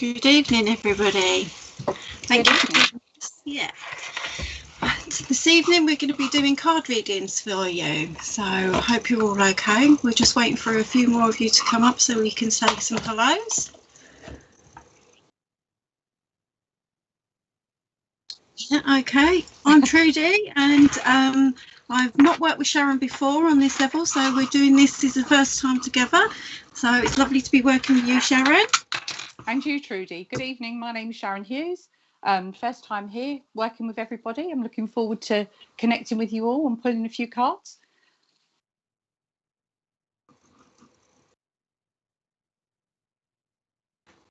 Good evening, everybody. Thank you for joining us. Yeah. This evening we're going to be doing card readings for you. So I hope you're all okay. We're just waiting for a few more of you to come up so we can say some hellos. Yeah, okay. I'm Trudie, and I've not worked with Sharon before on this level, so we're doing this is the first time together. So it's lovely to be working with you, Sharon. And you, Trudie. Good evening. My name is Sharon Hughes. First time here working with everybody. I'm looking forward to connecting with you all and pulling a few cards.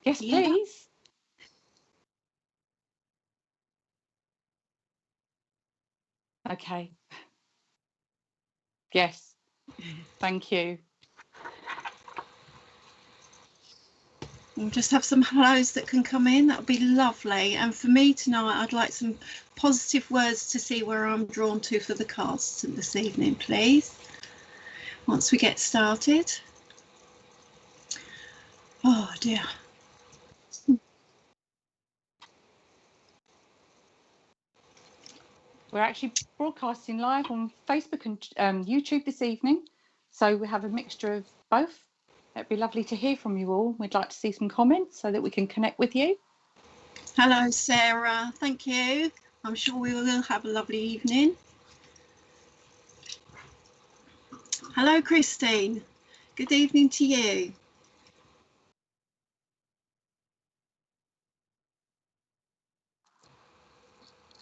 Yes, please. Okay. Yes. Thank you. We'll just have some hellos that can come in. That would be lovely. And for me tonight, I'd like some positive words to see where I'm drawn to for the cards this evening, please. Once we get started. Oh dear. We're actually broadcasting live on Facebook and YouTube this evening. So we have a mixture of both. It'd be lovely to hear from you all. We'd like to see some comments so that we can connect with you. Hello, Sarah. Thank you. I'm sure we will have a lovely evening. Hello, Christine. Good evening to you.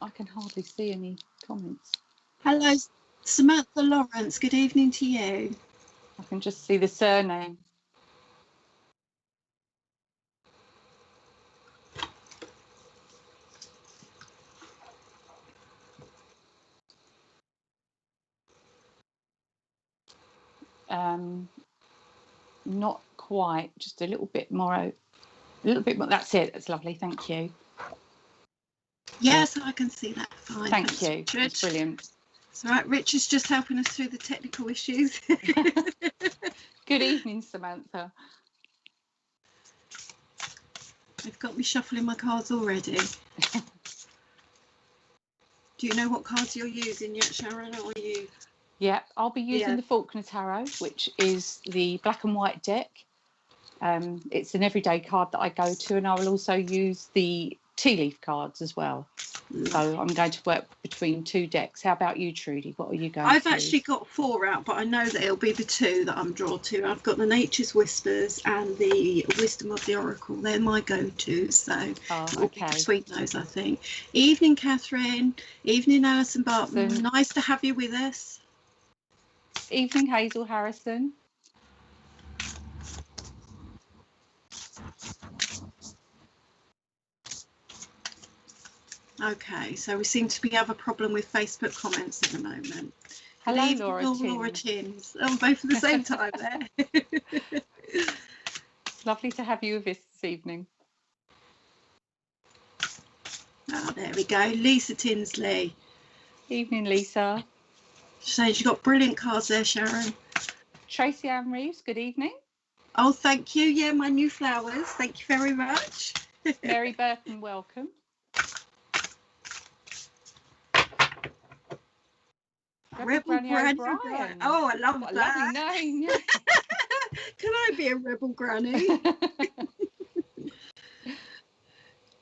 I can hardly see any comments. Hello, Samantha Lawrence. Good evening to you. I can just see the surname. Not quite, just a little bit more. That's it. That's lovely. Thank you. Yes, I can see that fine. Thanks, you. Richard. It's brilliant. It's all right. Richard's just helping us through the technical issues. Good evening, Samantha. They've got me shuffling my cards already. Do you know what cards you're using yet, Sharon, or are you? Yeah, I'll be using the Faulkner Tarot, which is the black and white deck. It's an everyday card that I go to, and I will also use the tea leaf cards as well. So I'm going to work between two decks. How about you, Trudie? What are you going to use? I've actually got 4 out, but I know that it'll be the 2 that I'm drawn to. I've got the Nature's Whispers and the Wisdom of the Oracle. They're my go-tos, so it'll be between those, I think. Evening, Catherine. Evening, Alison Barton. Nice to have you with us. Evening, Hazel Harrison. Okay, so we seem to have a problem with Facebook comments at the moment. Hello, Good evening, Laura Tins. Oh, both at the same time there. It's lovely to have you with us this evening. Oh, there we go. Lisa Tinsley. Evening, Lisa. So you've got brilliant cards there, Sharon. Tracy Ann Reeves, good evening. Oh, thank you. Yeah, my new flowers. Thank you very much. Mary Burton, welcome. Rebel Granny. Oh, I love that. Lovely name. Yeah. Can I be a Rebel Granny?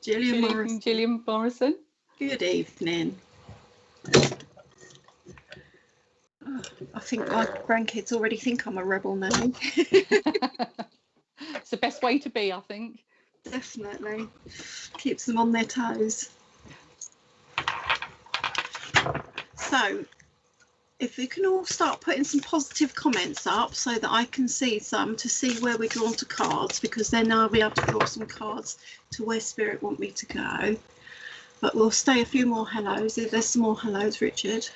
Gillian Morrison. Good evening. Oh, I think my grandkids already think I'm a rebel now. It's the best way to be, I think. Definitely. Keeps them on their toes. So, if we can all start putting some positive comments up so that I can see some to see where we're drawn to cards, because then I'll be able to draw some cards to where Spirit want me to go. But we'll stay a few more hellos. If there's some more hellos, Richard.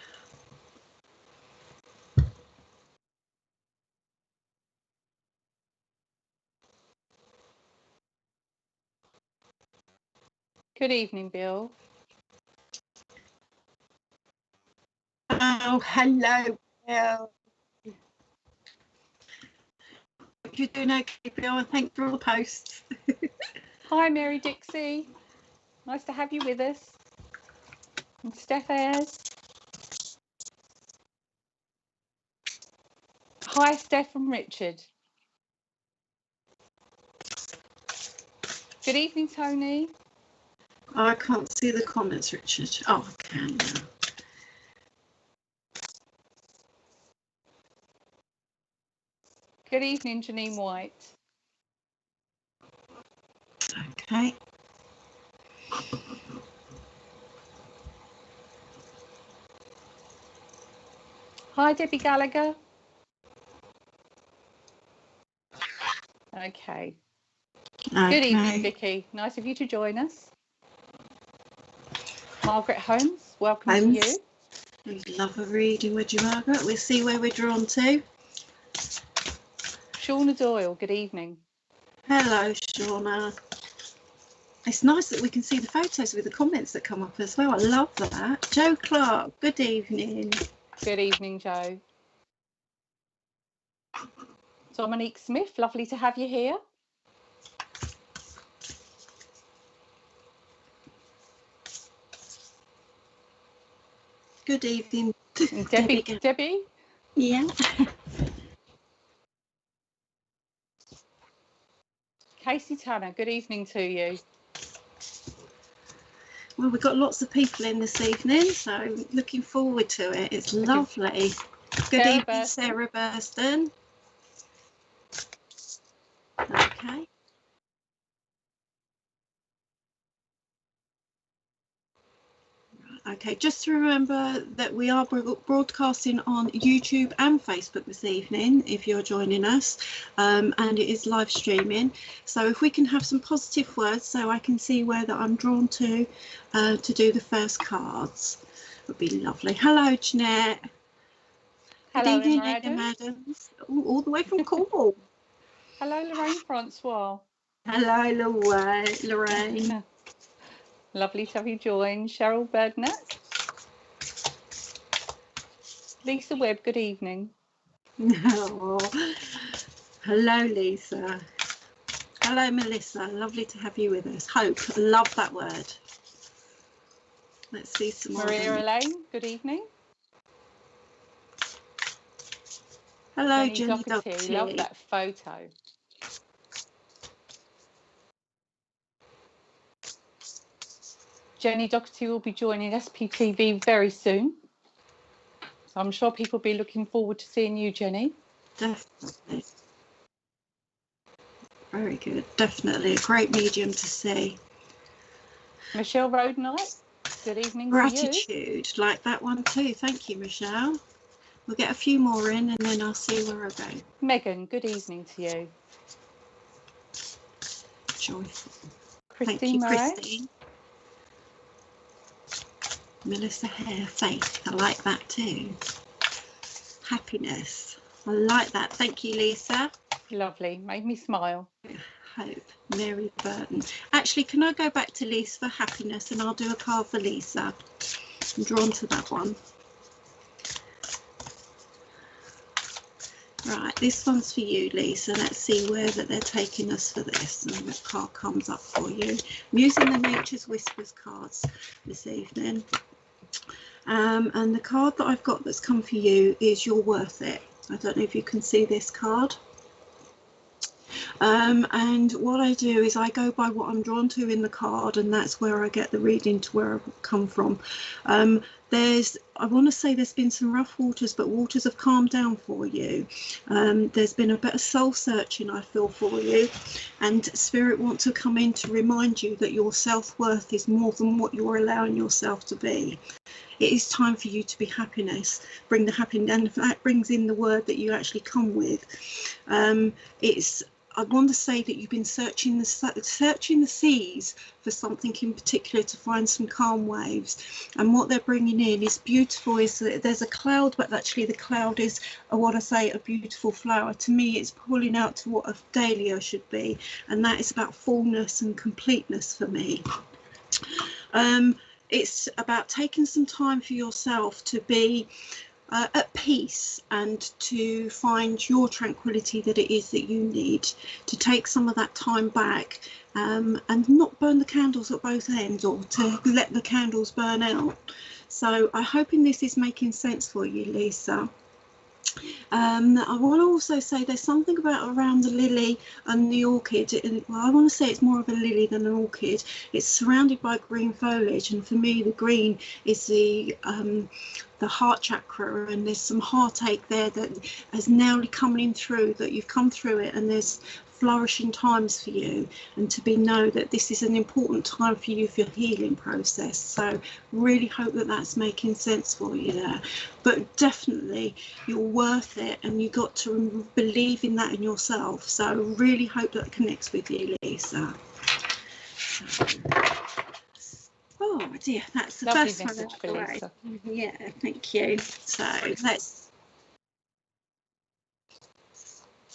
Good evening, Bill. Oh, hello, Bill. Hope you're doing okay, Bill, and thanks for all the posts. Hi, Mary Dixie. Nice to have you with us. And Steph Ayres. Hi, Steph and Richard. Good evening, Tony. I can't see the comments, Richard. Oh, I can now. Good evening, Janine White. Okay. Hi, Debbie Gallagher. Okay. Good evening, Vicky. Nice of you to join us. Margaret Holmes, welcome to you. We'd love a reading, would you, Margaret? We'll see where we're drawn to. Shauna Doyle, good evening. Hello, Shauna. It's nice that we can see the photos with the comments that come up as well. I love that. Joe Clark, good evening. Good evening, Joe. Dominique Smith, lovely to have you here. Good evening, Debbie. Yeah. Casey Tanner, good evening to you. Well, we've got lots of people in this evening, so looking forward to it. It's lovely. Good evening, Sarah Burston. Okay. Okay, just to remember that we are broadcasting on YouTube and Facebook this evening, if you're joining us, and it is live streaming. So if we can have some positive words so I can see where that I'm drawn to do the first cards, would be lovely. Hello, Jeanette. Hello, good evening, Emma Adams. All the way from Cornwall. Hello, Lorraine Francois. Hello, Lorraine. Lovely to have you join. Cheryl Birdnett. Lisa Webb, good evening. Oh, hello, Lisa. Hello, Melissa. Lovely to have you with us. Hope. Love that word. Let's see some more. Maria Elaine, good evening. Hello, Jenny Doherty. Love that photo. Jenny Doherty will be joining SPTV very soon. So I'm sure people will be looking forward to seeing you, Jenny. Definitely. Very good. Definitely a great medium to see. Michelle Rodenite, good evening Gratitude. to you. Like that one too. Thank you, Michelle. We'll get a few more in and then I'll see where I go. Megan, good evening to you. Joyful. Christine Thank you, Murray. Christine. Melissa Hare, Faith. I like that too. Happiness. I like that. Thank you, Lisa. Lovely. Made me smile. Hope. Mary Burton. Actually, can I go back to Lisa for happiness and I'll do a card for Lisa. I'm drawn to that one. Right, this one's for you, Lisa. Let's see where that they're taking us for this and what card comes up for you. I'm using the Nature's Whispers cards this evening. And the card that I've got that's come for you is You're Worth It. I don't know if you can see this card. And what I do is I go by what I'm drawn to in the card, and that's where I get the reading to where I've come from. I want to say there's been some rough waters, but waters have calmed down for you. There's been a bit of soul searching, I feel, for you, and Spirit wants to come in to remind you that your self-worth is more than what you're allowing yourself to be. It is time for you to be happiness. Bring the happiness, and that brings in the word that you actually come with. I want to say that you've been searching the seas for something in particular to find some calm waves, and what they're bringing in is beautiful. Is that there's a cloud, but actually the cloud is what I say, a beautiful flower. To me, it's pulling out to what a dahlia should be, and that is about fullness and completeness for me. It's about taking some time for yourself to be at peace, and to find your tranquility that it is that you need, to take some of that time back, and not burn the candles at both ends, or to let the candles burn out. So I'm hoping this is making sense for you, Lisa. I want to also say there's something about around the lily and the orchid. Well, I want to say it's more of a lily than an orchid. It's surrounded by green foliage, and for me the green is the heart chakra, and there's some heartache there that has now coming through, that you've come through it, and there's flourishing times for you, and to know that this is an important time for you for your healing process. So really hope that that's making sense for you there. But definitely you're worth it, and you got to believe in that in yourself. So really hope that connects with you, Lisa. Oh dear, that's the Lovely first one message out for the way. Lisa. Yeah, thank you. So let's.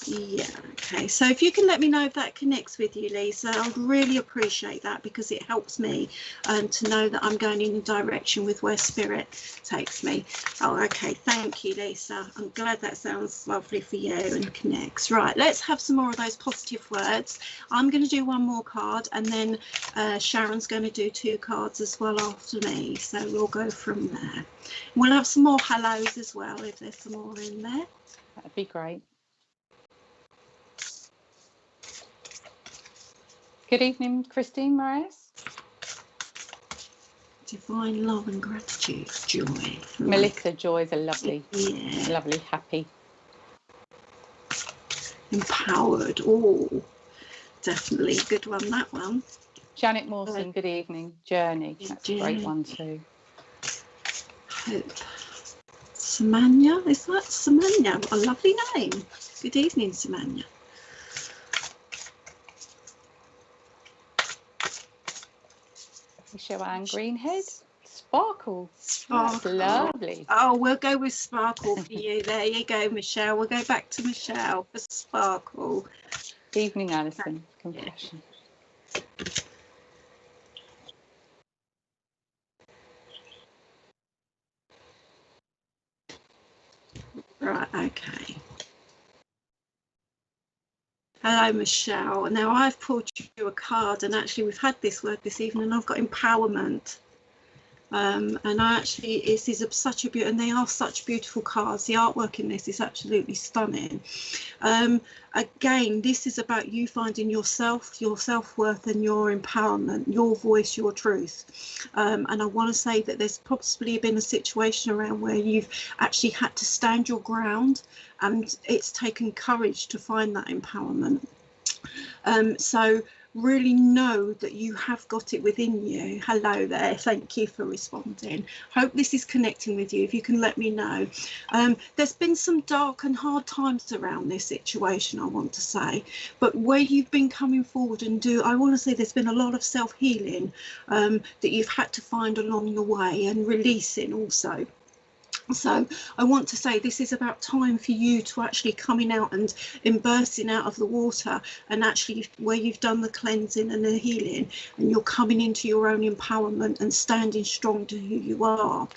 Yeah, okay, so if you can let me know if that connects with you, Lisa, I'd really appreciate that, because it helps me to know that I'm going in the direction with where spirit takes me. Oh, okay, thank you, Lisa. I'm glad that sounds lovely for you and connects. Right, let's have some more of those positive words. I'm going to do one more card, and then Sharon's going to do 2 cards as well after me, so we'll go from there. We'll have some more hellos as well if there's some more in there. That'd be great. Good evening, Christine Moraes. Divine love and gratitude, joy. Melissa, joys are lovely. Yeah. Lovely, happy. Empowered. Oh, definitely a good one, that one. Janet Mawson, good evening. Journey, that's a great one too. Hope. Samanya, is that Samanya? A lovely name. Good evening, Samanya. Michelle Ann Greenhead, Sparkle. Sparkle. That's lovely. Oh, we'll go with Sparkle for you. There you go, Michelle. We'll go back to Michelle for Sparkle. Evening, Alison. Compassion. Right, okay. Hello, Michelle. Now I've pulled you a card, and actually we've had this word this evening, and I've got empowerment. And actually this is such a beautiful, and they are such beautiful cards. The artwork in this is absolutely stunning. Again, this is about you finding yourself, your self-worth, and your empowerment, your voice, your truth. And I want to say that there's possibly been a situation around where you've actually had to stand your ground, and it's taken courage to find that empowerment. So really know that you have got it within you. Hello there, thank you for responding. Hope this is connecting with you. If you can let me know. There's been some dark and hard times around this situation, I want to say, but where you've been coming forward and I want to say there's been a lot of self-healing that you've had to find along the way, and releasing also. So I want to say this is about time for you to actually coming out and bursting out of the water, and actually where you've done the cleansing and the healing, and you're coming into your own empowerment and standing strong to who you are.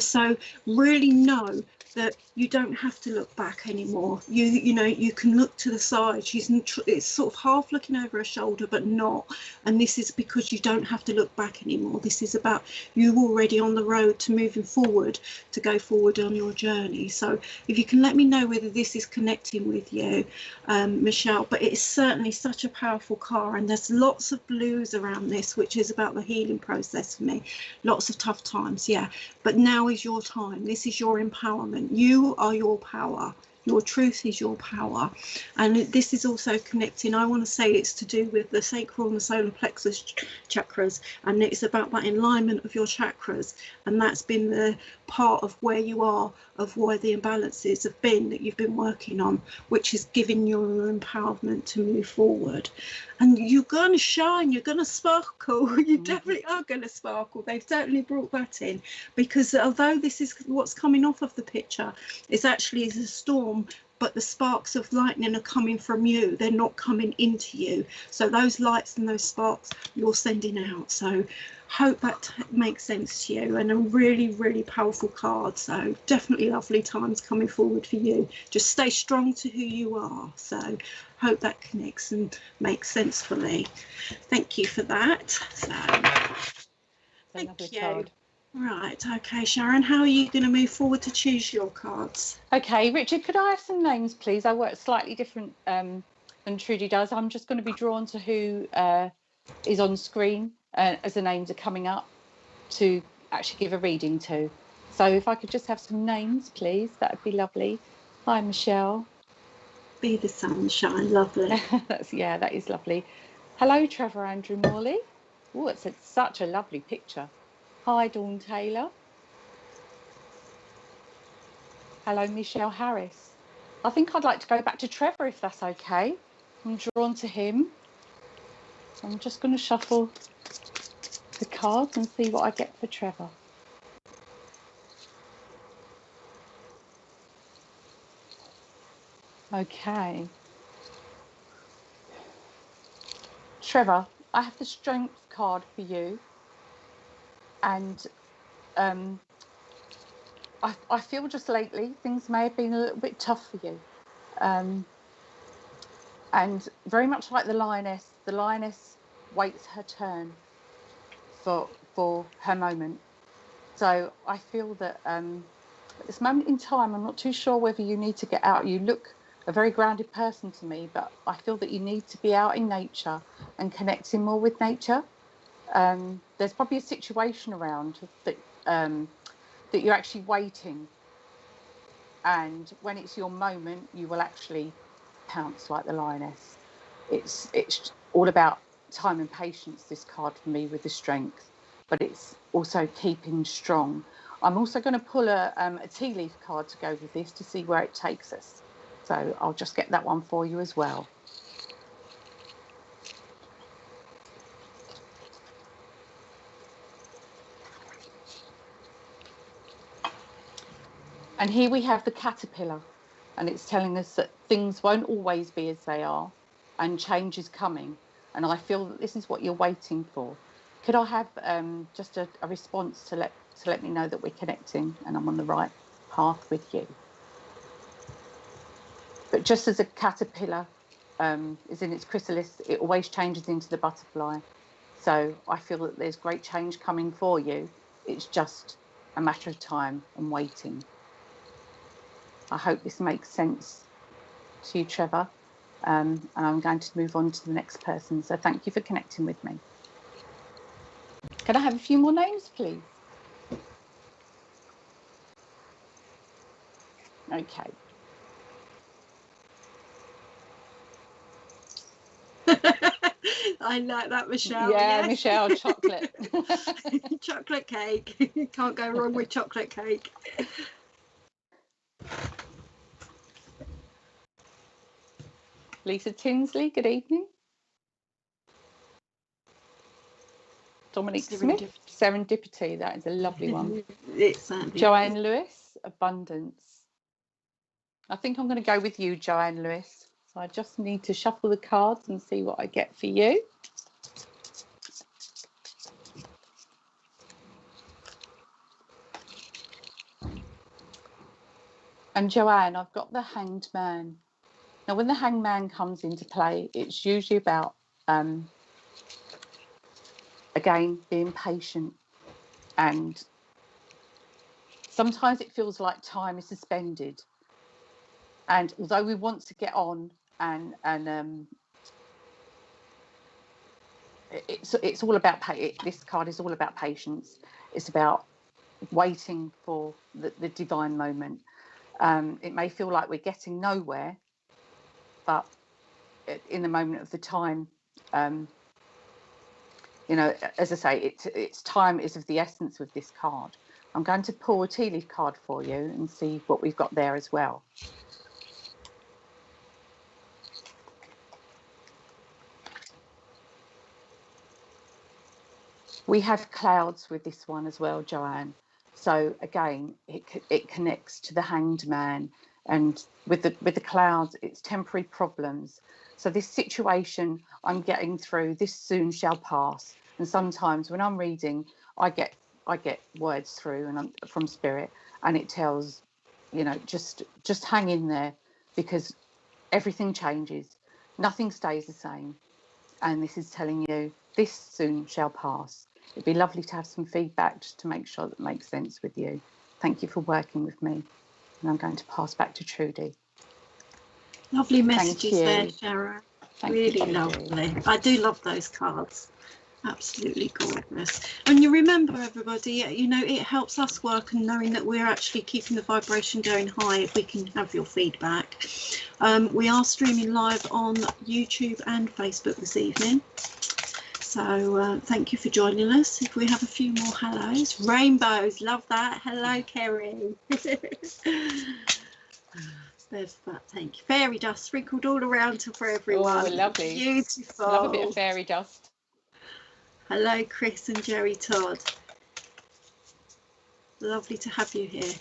So really know that you don't have to look back anymore. You know, you can look to the side. It's sort of half looking over her shoulder, but not. And this is because you don't have to look back anymore. This is about you already on the road to moving forward, to go forward on your journey. So if you can let me know whether this is connecting with you, Michelle. But it's certainly such a powerful card, and there's lots of blues around this, which is about the healing process for me. Lots of tough times, yeah. But now is your time. This is your empowerment. You are your power. Your truth is your power. And this is also connecting. I want to say it's to do with the sacral and the solar plexus chakras, and it's about that alignment of your chakras. And that's been the part of where you are, of where the imbalances have been that you've been working on, which is giving you empowerment to move forward. And you're going to shine, you're going to sparkle. You definitely are going to sparkle. They've certainly brought that in, because although this is what's coming off of the picture, it's actually a storm, but the sparks of lightning are coming from you. They're not coming into you. So those lights and those sparks you're sending out. So hope that makes sense to you, and a really, really powerful card. So definitely lovely times coming forward for you. Just stay strong to who you are. So hope that connects and makes sense fully. Thank you for that. So thank you. Card. Right, okay, Sharon, how are you going to move forward to choose your cards? Okay, Richard, could I have some names, please? I work slightly different than Trudie does. I'm just going to be drawn to who is on screen as the names are coming up to actually give a reading to. So if I could just have some names, please, that would be lovely. Hi, Michelle. Be the sunshine, lovely. Yeah, that is lovely. Hello, Trevor Andrew Morley. Oh, it's such a lovely picture. Hi, Dawn Taylor. Hello, Michelle Harris. I think I'd like to go back to Trevor, if that's okay. I'm drawn to him. I'm just going to shuffle the cards and see what I get for Trevor. Okay. Trevor, I have the Strength card for you. And I feel just lately things may have been a little bit tough for you. And very much like the lioness waits her turn for her moment. So I feel that at this moment in time, I'm not too sure whether you need to get out. You look a very grounded person to me, but I feel that you need to be out in nature and connecting more with nature. There's probably a situation around that that you're actually waiting, and when it's your moment, you will actually pounce like the lioness. It's all about time and patience, this card for me with the Strength, but it's also keeping strong. I'm also going to pull a tea leaf card to go with this to see where it takes us. So I'll just get that one for you as well. And here we have the caterpillar, and it's telling us that things won't always be as they are, and change is coming. And I feel that this is what you're waiting for. Could I have just a response to let me know that we're connecting and I'm on the right path with you? But just as a caterpillar is in its chrysalis, it always changes into the butterfly. So I feel that there's great change coming for you. It's just a matter of time and waiting. I hope this makes sense to you, Trevor. And I'm going to move on to the next person. So thank you for connecting with me. Can I have a few more names, please? Okay. I like that, Michelle. Yeah, yes. Michelle, chocolate. Chocolate cake. Can't go wrong with chocolate cake. Lisa Tinsley, good evening. Dominic Smith, Serendipity, that is a lovely one. Joanne Lewis, Abundance. I think I'm going to go with you, Joanne Lewis. So I just need to shuffle the cards and see what I get for you. And Joanne, I've got the Hanged Man. Now, when the Hanged Man comes into play, it's usually about, again, being patient. And sometimes it feels like time is suspended. And although we want to get on and it's all about this card is all about patience. It's about waiting for the divine moment. It may feel like we're getting nowhere, but in the moment of the time, you know, as I say, it's time is of the essence with this card. I'm going to pull a tea leaf card for you and see what we've got there as well. We have clouds with this one as well, Joanne. So again, it connects to the Hanged Man And with the clouds, it's temporary problems. So this situation I'm getting through, this soon shall pass. And sometimes when I'm reading, I get words through and from spirit, and it tells, you know, just hang in there, because everything changes, nothing stays the same. And this is telling you this soon shall pass. It'd be lovely to have some feedback just to make sure that makes sense with you. Thank you for working with me. And I'm going to pass back to Trudie. Lovely messages there, Sharon. Really lovely. I do love those cards. Absolutely gorgeous. And you remember, everybody, you know, it helps us work, and knowing that we're actually keeping the vibration going high if we can have your feedback. We are streaming live on YouTube and Facebook this evening. So thank you for joining us. If we have a few more hellos. Rainbows, love that. Hello, Kerry. There's that, thank you. Fairy dust sprinkled all around for everyone. Oh, lovely. Beautiful. Love a bit of fairy dust. Hello, Chris and Jerry Todd. Lovely to have you here.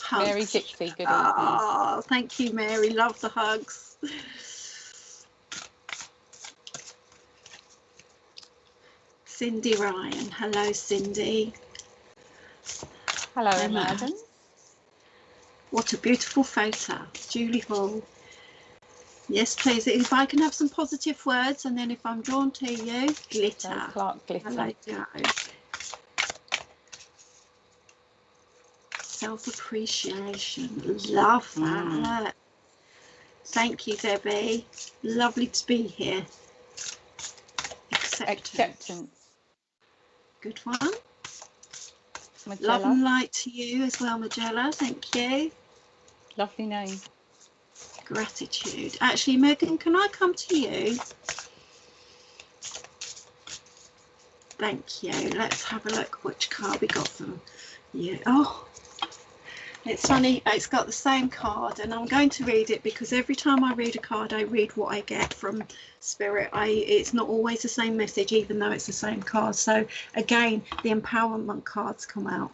Hugs. Mary Dixie, good evening. Oh, thank you, Mary. Love the hugs. Cindy Ryan. Hello, Cindy. Hello, Madam. What a beautiful photo. Julie Hall. Yes, please. If I can have some positive words, and then if I'm drawn to you, glitter. Clark glitter. Hello, Joe. Self-appreciation. Love that. Thank you, Debbie. Lovely to be here. Acceptance. Good one. Magella. Love and light to you as well, Magella. Thank you. Lovely name. Gratitude. Actually, Megan, can I come to you? Thank you. Let's have a look which card we got from you. Oh, it's funny. It's got the same card, and I'm going to read it because every time I read a card, I read what I get from Spirit. It's not always the same message, even though it's the same card. So again, the empowerment cards come out.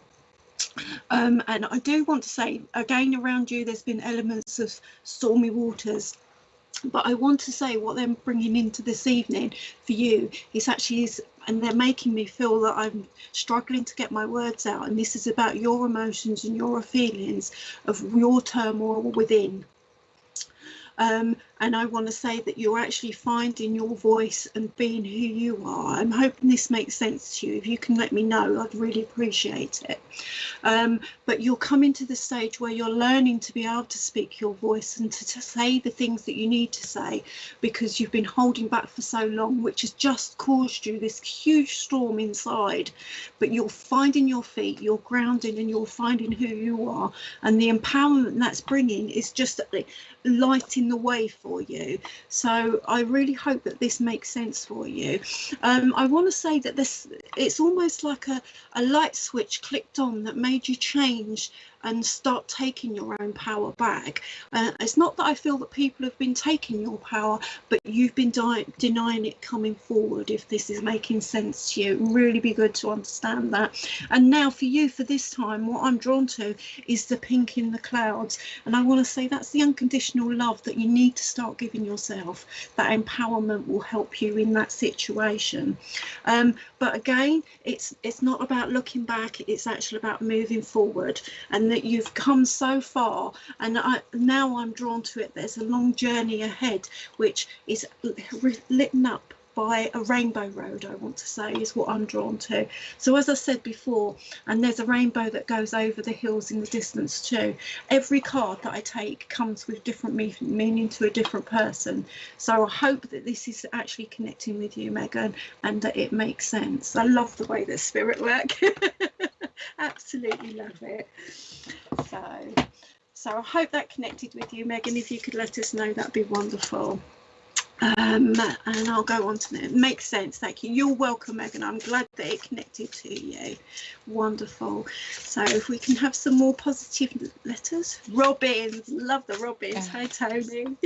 And I do want to say, again, around you, there's been elements of stormy waters. But I want to say what they're bringing into this evening for you is actually, and they're making me feel that I'm struggling to get my words out. And this is about your emotions and your feelings of your turmoil within. And I want to say that you're actually finding your voice and being who you are. I'm hoping this makes sense to you. If you can let me know, I'd really appreciate it. But you're coming to the stage where you're learning to be able to speak your voice and to say the things that you need to say, because you've been holding back for so long, which has just caused you this huge storm inside. But you're finding your feet, you're grounding, and you're finding who you are. And the empowerment that's bringing is just lighting the way for you. So I really hope that this makes sense for you. I want to say that it's almost like a light switch clicked on that made you change and start taking your own power back. It's not that I feel that people have been taking your power, but you've been denying it coming forward, if this is making sense to you. It would really be good to understand that. And now for you, for this time, what I'm drawn to is the pink in the clouds. And I want to say that's the unconditional love that you need to start giving yourself. That empowerment will help you in that situation. But again, it's not about looking back, it's actually about moving forward, and that you've come so far, and now I'm drawn to it. There's a long journey ahead, which is lit up by a rainbow road, I want to say, is what I'm drawn to. So as I said before, and there's a rainbow that goes over the hills in the distance too. Every card that I take comes with different meaning to a different person. So I hope that this is actually connecting with you, Megan, and that it makes sense. I love the way that spirit work. Absolutely love it. So I hope that connected with you, Megan. If you could let us know, that'd be wonderful. And I'll go on to it. Makes sense. Thank you. You're welcome, Megan. I'm glad that it connected to you. Wonderful. So if we can have some more positive letters. Robins. Love the Robins. Hi, Tony.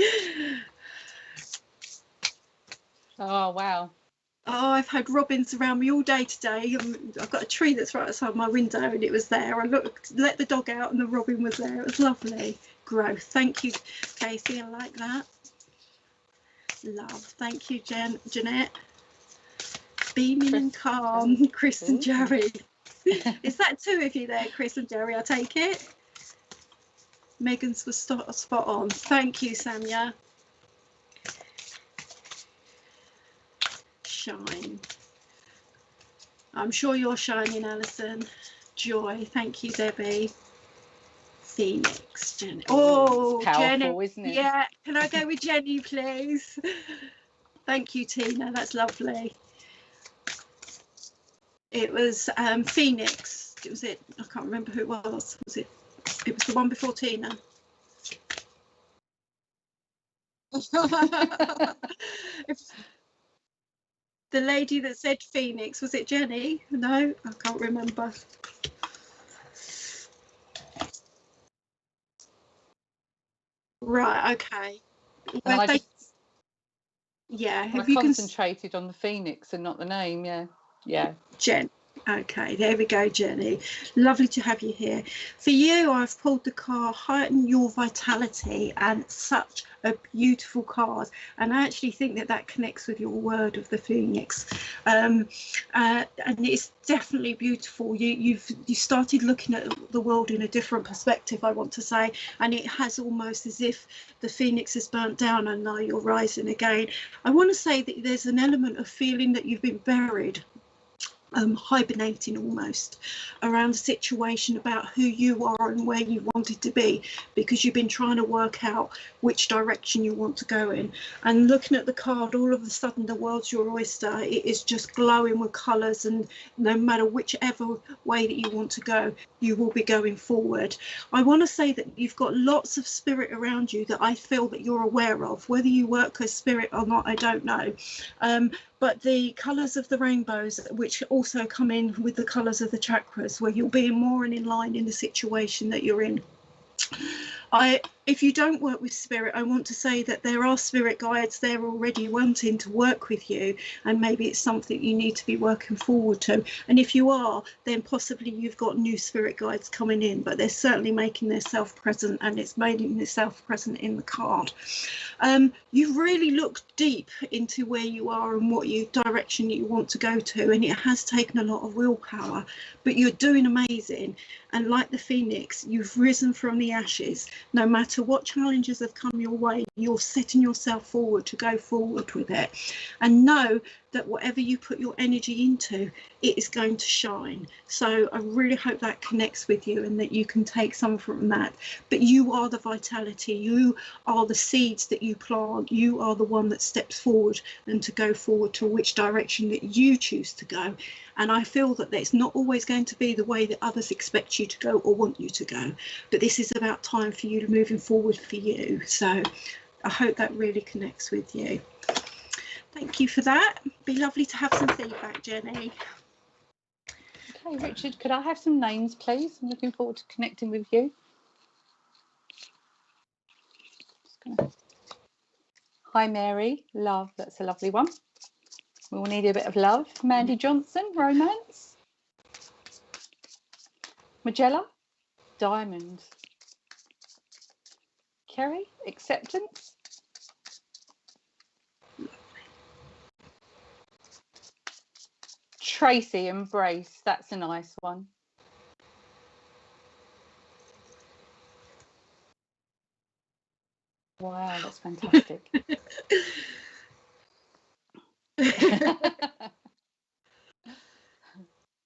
Oh, wow. Oh, I've had robins around me all day today. I've got a tree that's right outside my window, and it was there. I let the dog out, and the robin was there. It was lovely. Growth. Thank you, Casey. I like that. Love. Thank you, Jeanette. Beaming and calm, Chris and Jerry. Is that two of you there, Chris and Jerry? I take it. Megan's was spot on. Thank you, Samya. Shine. I'm sure you're shining, Alison. Joy. Thank you, Debbie. Phoenix. Jenny. Oh, powerful, Jenny. Isn't it? Yeah. Can I go with Jenny, please? Thank you, Tina. That's lovely. It was Phoenix. Was it? I can't remember who it was. Was it? It was the one before Tina. The lady that said Phoenix, was it Jenny? No, I can't remember. Right, okay. Well, yeah, I concentrated on the Phoenix and not the name. Yeah. Jen. Okay, there we go, Jenny. Lovely to have you here. For you, I've pulled the card Heighten Your Vitality, and such a beautiful card. And I actually think that connects with your word of the Phoenix. And it's definitely beautiful. You started looking at the world in a different perspective, I want to say, and it has almost as if the Phoenix has burnt down and now you're rising again. I want to say that there's an element of feeling that you've been buried. Hibernating almost around the situation about who you are and where you wanted to be, because you've been trying to work out which direction you want to go in. And looking at the card, all of a sudden the world's your oyster. It is just glowing with colours, and no matter whichever way that you want to go, you will be going forward. I want to say that you've got lots of spirit around you that I feel that you're aware of. Whether you work as spirit or not, I don't know. But the colours of the rainbows, which also come in with the colours of the chakras, where you'll be more in line in the situation that you're in. If you don't work with spirit, I want to say that there are spirit guides there already wanting to work with you, and maybe it's something you need to be working forward to. And if you are, then possibly you've got new spirit guides coming in, but they're certainly making themselves present, and it's making itself present in the card. You've really looked deep into where you are and what direction you want to go to, and it has taken a lot of willpower, but you're doing amazing. And like the Phoenix, you've risen from the ashes. No matter what challenges have come your way, you're setting yourself forward to go forward with it. And know that whatever you put your energy into, it is going to shine. So I really hope that connects with you and that you can take some from that. But you are the vitality. You are the seeds that you plant. You are the one that steps forward and to go forward to which direction that you choose to go. And I feel that it's not always going to be the way that others expect you to go or want you to go. But this is about time for you to moving forward for you. So I hope that really connects with you. Thank you for that. Be lovely to have some feedback, Jenny. Okay, Richard, could I have some names, please? I'm looking forward to connecting with you. Hi, Mary. Love, that's a lovely one. We will need a bit of love. Mandy Johnson, romance. Magella, diamond. Kerry, acceptance. Tracy, embrace. That's a nice one. Wow, that's fantastic.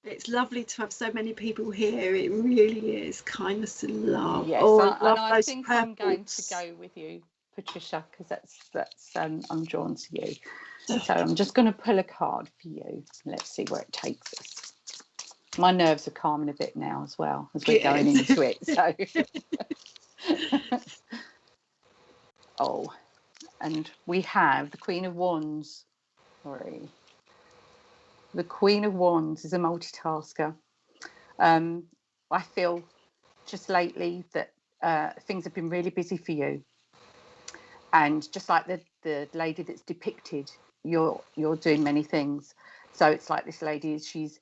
It's lovely to have so many people here. It really is. Kindness and love. Yes, I think I'm going to go with you, Patricia, because that's I'm drawn to you. So I'm just going to pull a card for you. Let's see where it takes us. My nerves are calming a bit now as well as we're going into it. So, oh, and we have the Queen of Wands. Sorry, the Queen of Wands is a multitasker. I feel just lately that things have been really busy for you, and just like the lady that's depicted you're doing many things. So it's like this lady, she's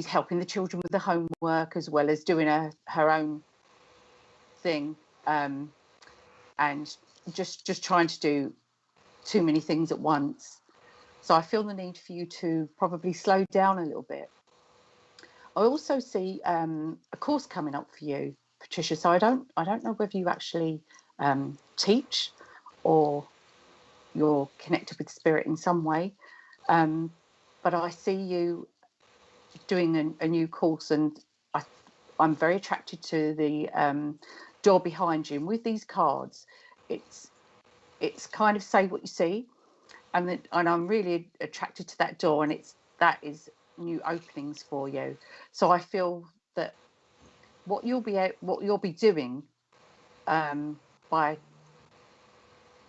helping the children with the homework as well as doing her own thing, and just trying to do too many things at once. So I feel the need for you to probably slow down a little bit. I also see a course coming up for you, Patricia. So I don't know whether you actually teach or you're connected with spirit in some way, but I see you doing a new course, and I'm very attracted to the door behind you. And with these cards, it's kind of say what you see, and I'm really attracted to that door, and that is new openings for you. So I feel that what you'll be doing by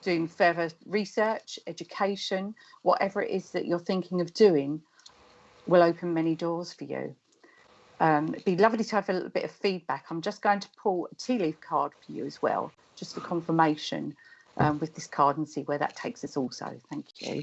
doing further research, education, whatever it is that you're thinking of doing, will open many doors for you. It'd be lovely to have a little bit of feedback. I'm just going to pull a tea leaf card for you as well, just for confirmation with this card, and see where that takes us also. Thank you.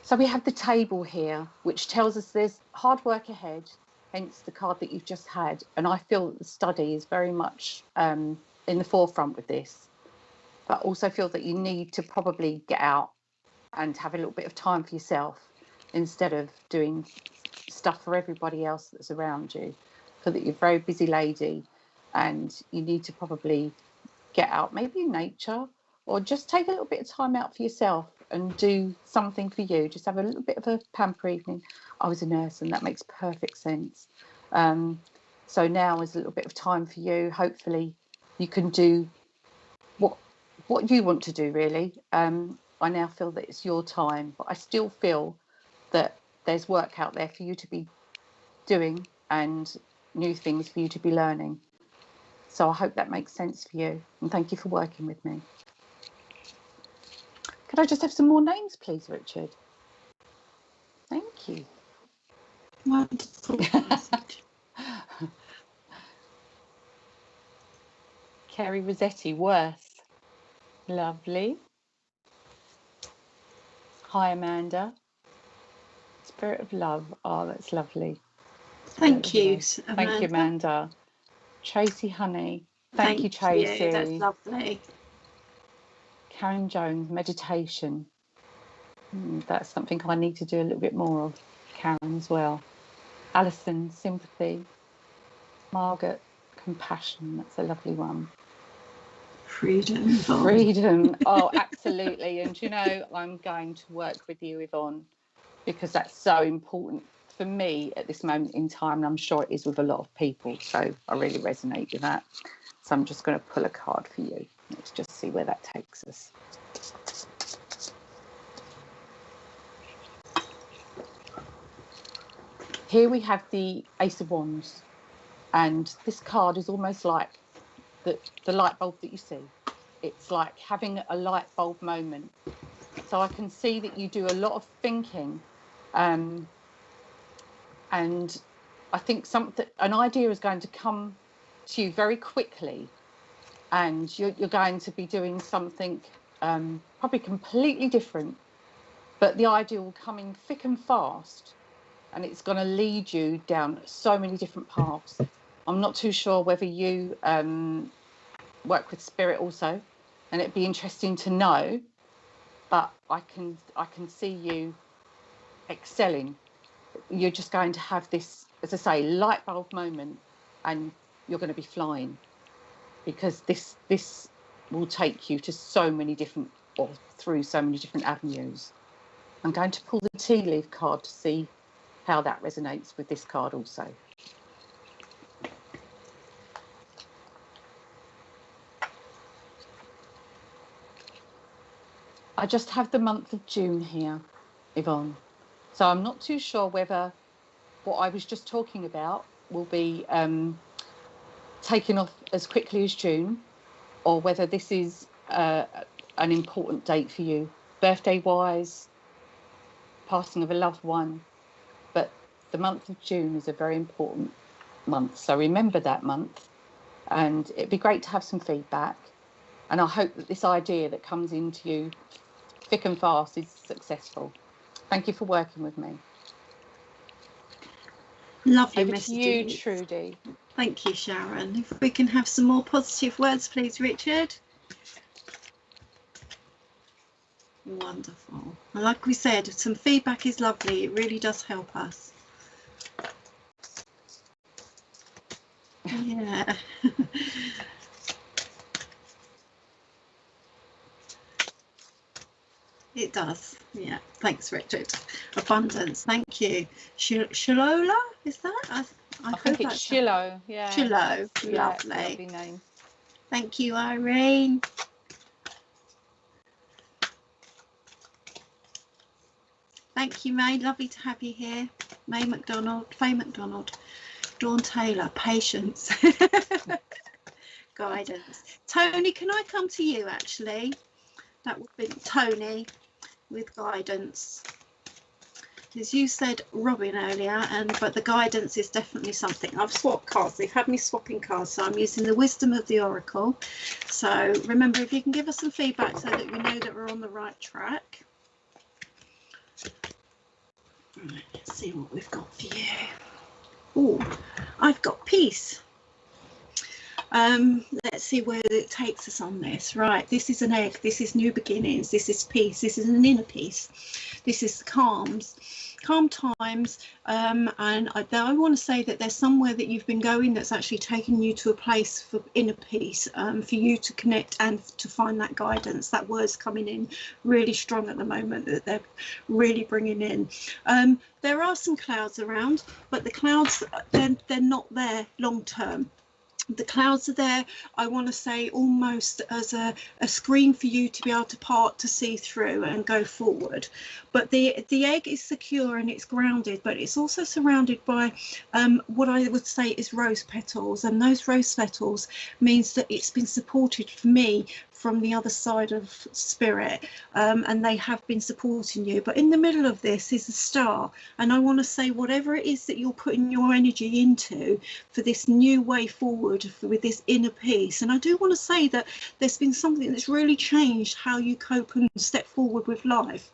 So we have the table here, which tells us there's hard work ahead, hence the card that you've just had. And I feel that the study is very much in the forefront with this, but also feel that you need to probably get out and have a little bit of time for yourself instead of doing stuff for everybody else that's around you. So that you're a very busy lady and you need to probably get out, maybe in nature, or just take a little bit of time out for yourself and do something for you. Just have a little bit of a pamper evening. I was a nurse, and that makes perfect sense. So now is a little bit of time for you. Hopefully you can do what you want to do, really. I now feel that it's your time, but I still feel that there's work out there for you to be doing and new things for you to be learning. So I hope that makes sense for you, and thank you for working with me. Could I just have some more names, please, Richard? Thank you. Wonderful. Kerry Rossetti, Worth. Lovely. Hi, Amanda. Spirit of Love. Oh, that's lovely. Thank you, Amanda. Thank you, Amanda. Tracy Honey. Thank you, Tracy. You. That's lovely. Karen Jones, meditation. That's something I need to do a little bit more of, Karen, as well. Alison, sympathy. Margaret, compassion. That's a lovely one. Freedom. Freedom. Oh, absolutely. And you know, I'm going to work with you, Yvonne, because that's so important for me at this moment in time, and I'm sure it is with a lot of people. So I really resonate with that. So I'm just going to pull a card for you. Let's just see where that takes us. Here we have the Ace of Wands, and this card is almost like the light bulb that you see. It's like having a light bulb moment. So I can see that you do a lot of thinking, and I think an idea is going to come to you very quickly, and you're going to be doing something probably completely different, but the idea will come in thick and fast, and it's going to lead you down so many different paths. I'm not too sure whether you work with spirit also, and it'd be interesting to know, but I can see you excelling. You're just going to have this, as I say, light bulb moment, and you're going to be flying, because this will take you to so many different, or through so many different avenues. I'm going to pull the tea leaf card to see how that resonates with this card also. I just have the month of June here, Yvonne. So I'm not too sure whether what I was just talking about will be taken off as quickly as June, or whether this is an important date for you, birthday-wise, passing of a loved one. But the month of June is a very important month. So remember that month. and it'd be great to have some feedback. And I hope that this idea that comes into you thick and fast is successful. Thank you for working with me. Lovely Over message. to you, Trudie. Thank you, Sharon. If we can have some more positive words, please, Richard. Wonderful. And like we said, some feedback is lovely. It really does help us. Yeah. It does. Yeah. Thanks, Richard. Abundance. Thank you. Shalola, is that? I think it's Shilo. Yeah. Shilo. Yeah, Lovely. lovely name. Thank you, Irene. Thank you, May. Lovely to have you here. May McDonald, Faye McDonald, Dawn Taylor, patience. Guidance. Tony, can I come to you actually? That would be Tony with guidance. As you said, Robin, earlier, but the guidance is definitely something. I've swapped cards. They've had me swapping cards, so I'm using the wisdom of the Oracle. So remember, if you can give us some feedback so that we know that we're on the right track. Right, let's see what we've got for you. Oh, I've got peace. Let's see where it takes us on this. Right, this is an egg, this is new beginnings, this is peace, this is an inner peace, this is calm times, and I want to say that there's somewhere that you've been going that's actually taken you to a place for inner peace, for you to connect and to find that guidance. That word's coming in really strong at the moment, that they're really bringing in. There are some clouds around, but the clouds, they're not there long term. The clouds are there, I want to say, almost as a screen for you to be able to part, to see through and go forward. But the egg is secure and it's grounded, but it's also surrounded by what I would say is rose petals, and those rose petals means that it's been supported for me from the other side of spirit, and they have been supporting you. But in the middle of this is a star, and I want to say, whatever it is that you're putting your energy into for this new way forward, with this inner peace, and I do want to say that there's been something that's really changed how you cope and step forward with life.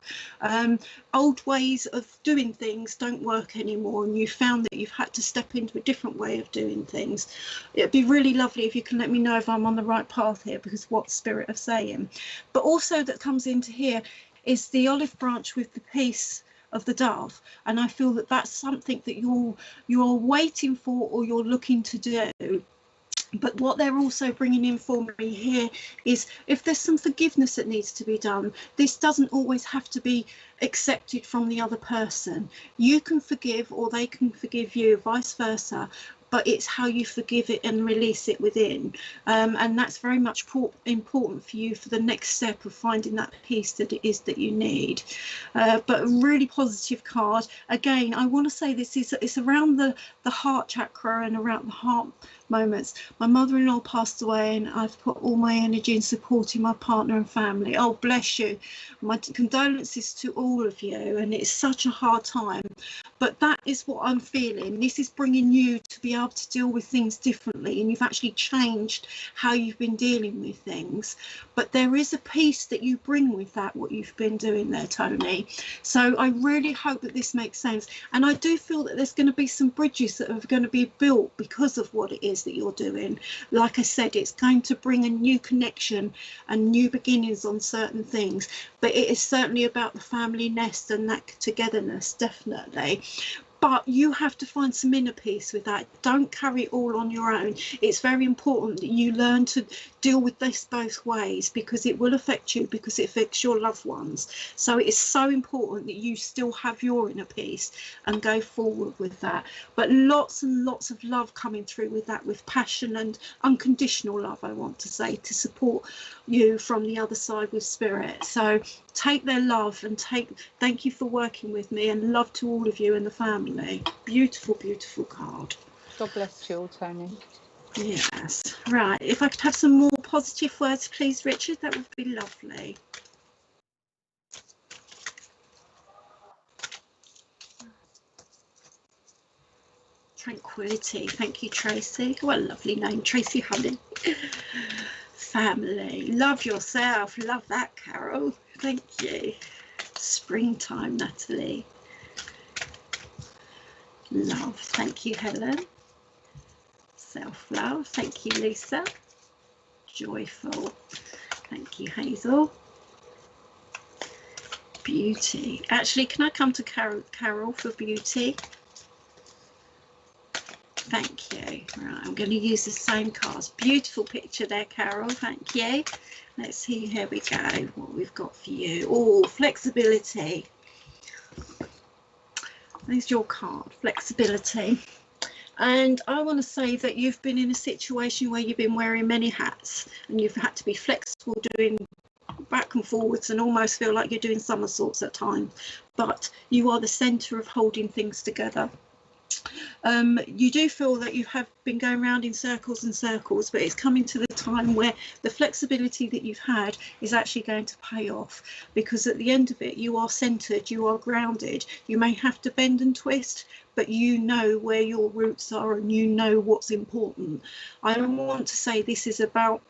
Old ways of doing things don't work anymore, and you found that you've had to step into a different way of doing things. It'd be really lovely if you can let me know if I'm on the right path here, because what spirit of saying. But also that comes into here is the olive branch with the peace of the dove, and I feel that that's something that you're waiting for, or you're looking to do. But what they're also bringing in for me here is, if there's some forgiveness that needs to be done, this doesn't always have to be accepted from the other person. You can forgive, or they can forgive you, vice versa. But it's how you forgive it and release it within, and that's very much important for you for the next step of finding that peace that it is that you need. But a really positive card. Again, I want to say this is, it's around the heart chakra and around the heart moments. My mother-in-law passed away, and I've put all my energy in supporting my partner and family. Oh, bless you. My condolences to all of you, and it's such a hard time. But that is what I'm feeling. This is bringing you to be able to deal with things differently, and you've actually changed how you've been dealing with things. But there is a peace that you bring with that, what you've been doing there, Tony. So I really hope that this makes sense. And I do feel that there's going to be some bridges that are going to be built because of what it is that you're doing. Like I said, it's going to bring a new connection and new beginnings on certain things. But it is certainly about the family nest and that togetherness, definitely. But you have to find some inner peace with that. Don't carry it all on your own. It's very important that you learn to deal with this both ways, because it will affect you, because it affects your loved ones. So it is so important that you still have your inner peace and go forward with that. But lots and lots of love coming through with that, with passion and unconditional love, I want to say, to support you from the other side with spirit. So take their love, and thank you for working with me, and love to all of you and the family. Beautiful, beautiful card. God bless you all, Tony. Yes. Right, if I could have some more positive words, please, Richard, that would be lovely. Tranquility. Thank you, Tracy. What a lovely name, Tracy Honey. Family. Love yourself. Love that, Carol. Thank you. Springtime, Natalie. Love. Thank you, Helen. Self-love. Thank you, Lisa. Joyful. Thank you, Hazel. Beauty. Actually, can I come to Carol for beauty? Thank you. Right, I'm going to use the same cards. Beautiful picture there, Carol. Thank you. Let's see. Here we go. What we've got for you. Oh, flexibility. There's your card. Flexibility. And I want to say that you've been in a situation where you've been wearing many hats and you've had to be flexible, doing back and forwards, and almost feel like you're doing somersaults at times. But you are the centre of holding things together. You do feel that you have been going around in circles and circles, but it's coming to the time where the flexibility that you've had is actually going to pay off, because at the end of it, you are centered, you are grounded. You may have to bend and twist, but you know where your roots are and you know what's important. I don't want to say this is about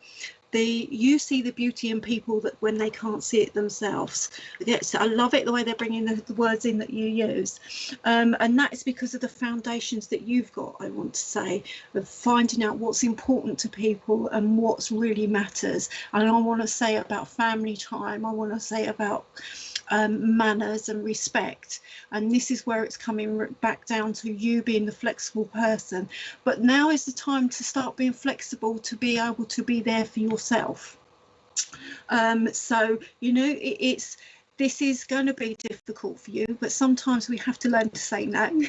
you see the beauty in people that when they can't see it themselves. Yes, I love it the way they're bringing the words in that you use, and that is because of the foundations that you've got, I want to say, of finding out what's important to people and what's really matters. And I want to say about family time, I want to say about manners and respect, and this is where it's coming back down to you being the flexible person. But now is the time to start being flexible, to be able to be there for yourself. So you know, this is going to be difficult for you, but sometimes we have to learn to say no.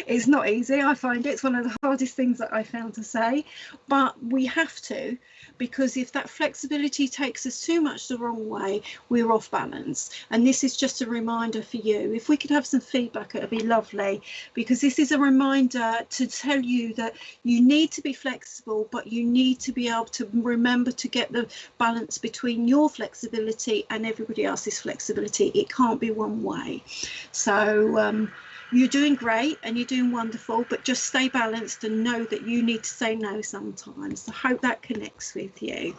It's not easy. I find it's one of the hardest things that I found to say, but we have to, because if that flexibility takes us too much the wrong way, we're off balance. And this is just a reminder for you. If we could have some feedback, it would be lovely, because this is a reminder to tell you that you need to be flexible, but you need to be able to remember to get the balance between your flexibility and everybody else's flexibility. It can't be one way. So you're doing great and you're doing wonderful, but just stay balanced and know that you need to say no sometimes. I hope that connects with you.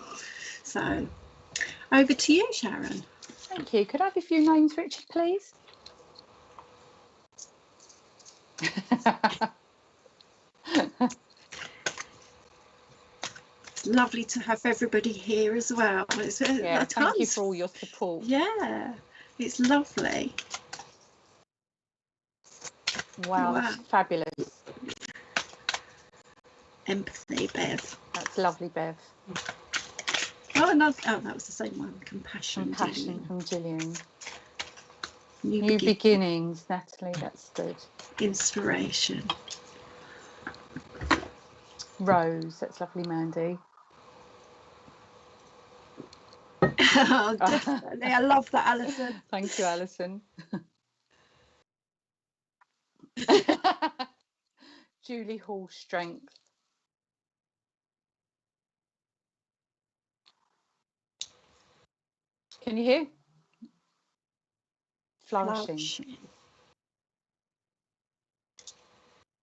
So over to you, Sharon. Thank you. Could I have a few names, Richard, please? It's lovely to have everybody here as well. Yeah, thank you for all your support. Yeah, it's lovely. Wow, that's fabulous. Empathy, Bev. That's lovely, Bev. Oh, no, that was the same one. Compassion. Compassion from Gillian. New beginnings, Natalie. That's good. Inspiration. Rose. That's lovely, Mandy. Oh, definitely. I love that, Alison. Thank you, Alison. Julie Hall, strength. Can you hear? Flourishing.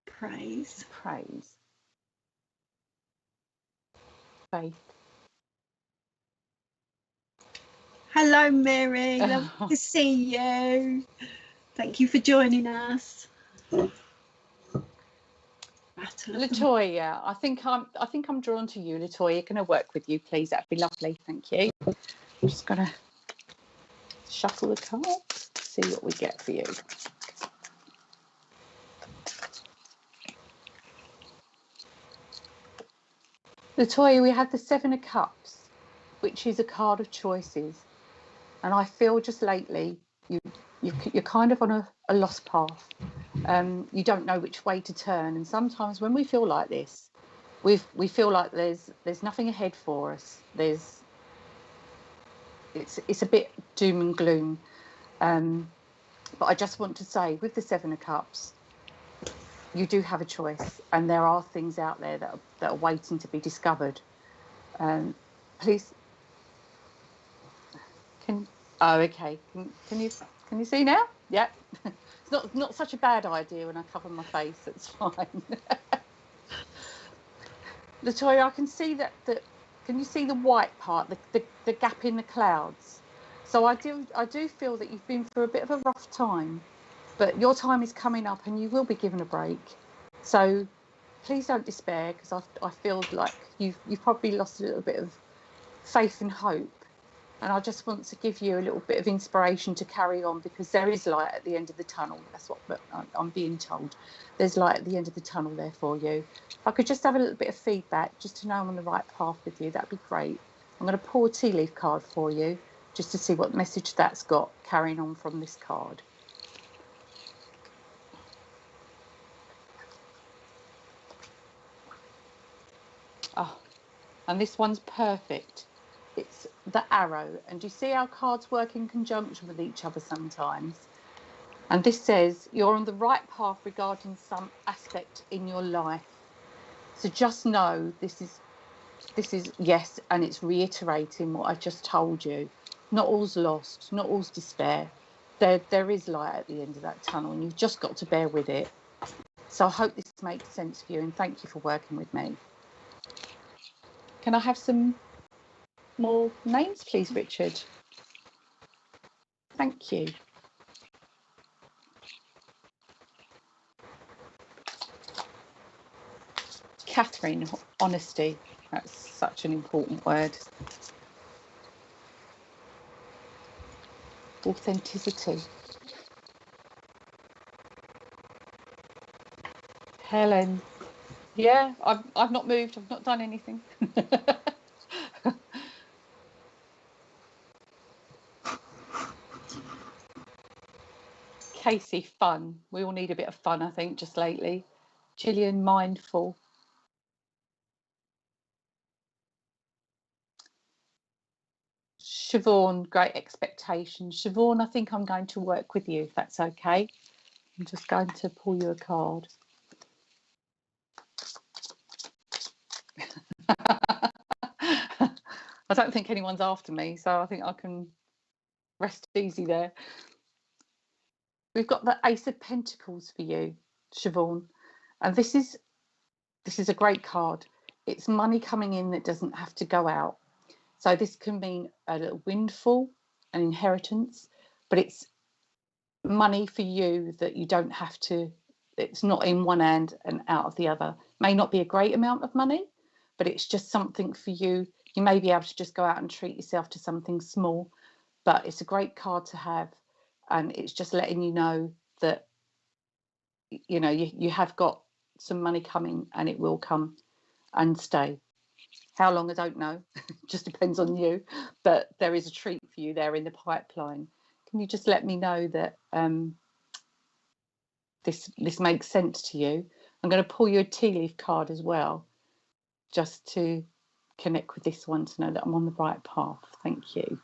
Praise. Praise. Faith. Hello, Mary. Lovely to see you. Thank you for joining us. Latoya, I think I'm drawn to you, Latoya. Can I work with you, please? That'd be lovely. Thank you. I'm just gonna shuffle the cards, see what we get for you. Latoya, we have the Seven of Cups, which is a card of choices, and I feel just lately you're kind of on a lost path. You don't know which way to turn, and sometimes when we feel like this, we feel like there's nothing ahead for us. It's a bit doom and gloom, but I just want to say, with the Seven of Cups, you do have a choice, and there are things out there that are waiting to be discovered. Please, okay. Can you see now? Yeah. It's not such a bad idea when I cover my face. It's fine. Latoya, I can see that. Can you see the white part, the gap in the clouds? So I do feel that you've been through a bit of a rough time, but your time is coming up and you will be given a break. So please don't despair, because I feel like you've probably lost a little bit of faith and hope. And I just want to give you a little bit of inspiration to carry on, because there is light at the end of the tunnel. That's what I'm being told. There's light at the end of the tunnel there for you. If I could just have a little bit of feedback, just to know I'm on the right path with you, that'd be great. I'm going to pull a tea leaf card for you, just to see what message that's got carrying on from this card. Oh, and this one's perfect. It's the arrow, and you see how cards work in conjunction with each other sometimes. And this says you're on the right path regarding some aspect in your life. So just know this is yes, and it's reiterating what I just told you. Not all's lost, not all's despair. There is light at the end of that tunnel, and you've just got to bear with it. So I hope this makes sense for you, and thank you for working with me. Can I have some more names, please, Richard? Thank you. Catherine, honesty. That's such an important word. Authenticity. Helen. Yeah, I've not moved. I've not done anything. Casey, fun. We all need a bit of fun, I think, just lately. Gillian, mindful. Siobhan, great expectations. Siobhan, I think I'm going to work with you, if that's okay. I'm just going to pull you a card. I don't think anyone's after me, so I think I can rest easy there. We've got the Ace of Pentacles for you, Siobhan, and this is a great card. It's money coming in that doesn't have to go out. So this can mean a little windfall, an inheritance, but it's money for you that you don't have to, it's not in one hand and out of the other. May not be a great amount of money, but it's just something for you. You may be able to just go out and treat yourself to something small, but it's a great card to have, and it's just letting you know that, you know, you have got some money coming, and it will come and stay. How long, I don't know. Just depends on you, but there is a treat for you there in the pipeline. Can you just let me know that this makes sense to you? I'm going to pull you a tea leaf card as well, just to connect with this one, to know that I'm on the right path. Thank you.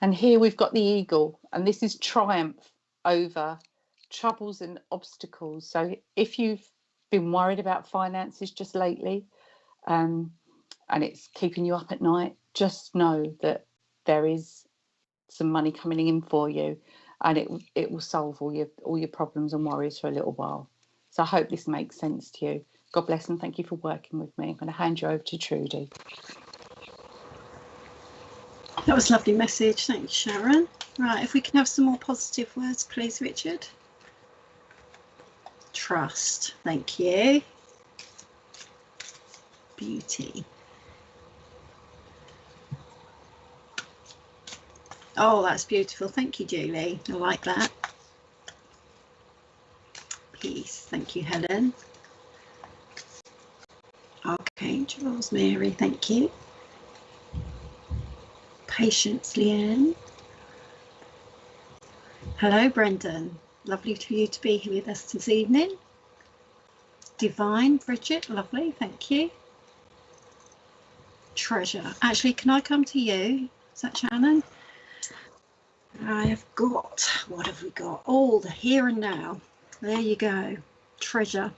And here we've got the eagle, and this is triumph over troubles and obstacles. So if you've been worried about finances just lately, and it's keeping you up at night, just know that there is some money coming in for you, and it will solve all your problems and worries for a little while. So I hope this makes sense to you. God bless, and thank you for working with me. I'm going to hand you over to Trudie. That was a lovely message. Thank you, Sharon. Right, if we can have some more positive words, please, Richard. Trust. Thank you. Beauty. Oh, that's beautiful. Thank you, Julie. I like that. Peace. Thank you, Helen. Archangel Rosemary. Thank you. Patience, Leanne. Hello, Brendan. Lovely for you to be here with us this evening. Divine, Bridget. Lovely. Thank you. Treasure. Actually, can I come to you? Is that Shannon? I have got, what have we got? All the here and now. There you go. Treasure.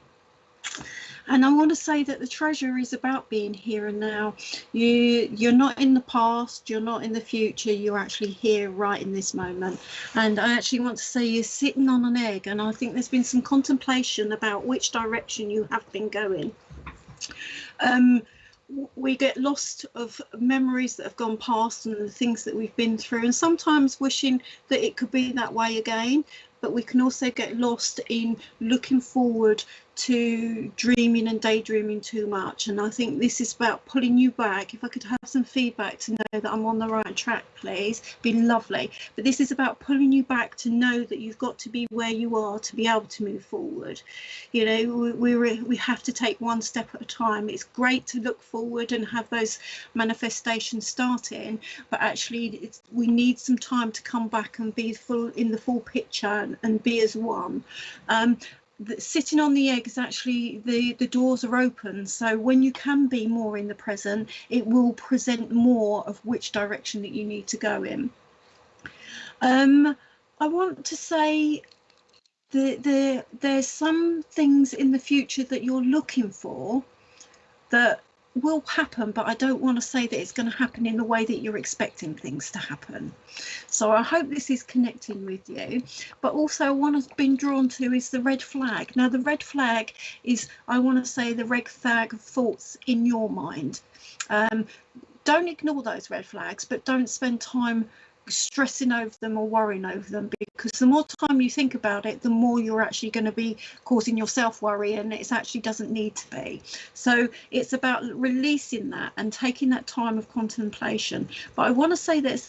And I want to say that the treasure is about being here and now. You're not in the past, you're not in the future, you're actually here right in this moment. And I actually want to say you're sitting on an egg, and I think there's been some contemplation about which direction you have been going. We get lost of memories that have gone past and the things that we've been through, and sometimes wishing that it could be that way again. But we can also get lost in looking forward to dreaming and daydreaming too much. And I think this is about pulling you back. If I could have some feedback to know that I'm on the right track, please, be lovely. But this is about pulling you back to know that you've got to be where you are to be able to move forward. You know, we have to take one step at a time. It's great to look forward and have those manifestations starting, but actually we need some time to come back and be in the full picture and be as one. Sitting on the egg is actually the doors are open, so when you can be more in the present, it will present more of which direction that you need to go in. I want to say that there's some things in the future that you're looking for that will happen, but I don't want to say that it's going to happen in the way that you're expecting things to happen. So I hope this is connecting with you. But also what I've been drawn to is the red flag. Now the red flag is, I want to say, the red flag of thoughts in your mind. Don't ignore those red flags, but don't spend time stressing over them or worrying over them, because the more time you think about it, the more you're actually going to be causing yourself worry, and it actually doesn't need to be. So it's about releasing that and taking that time of contemplation. But I want to say there's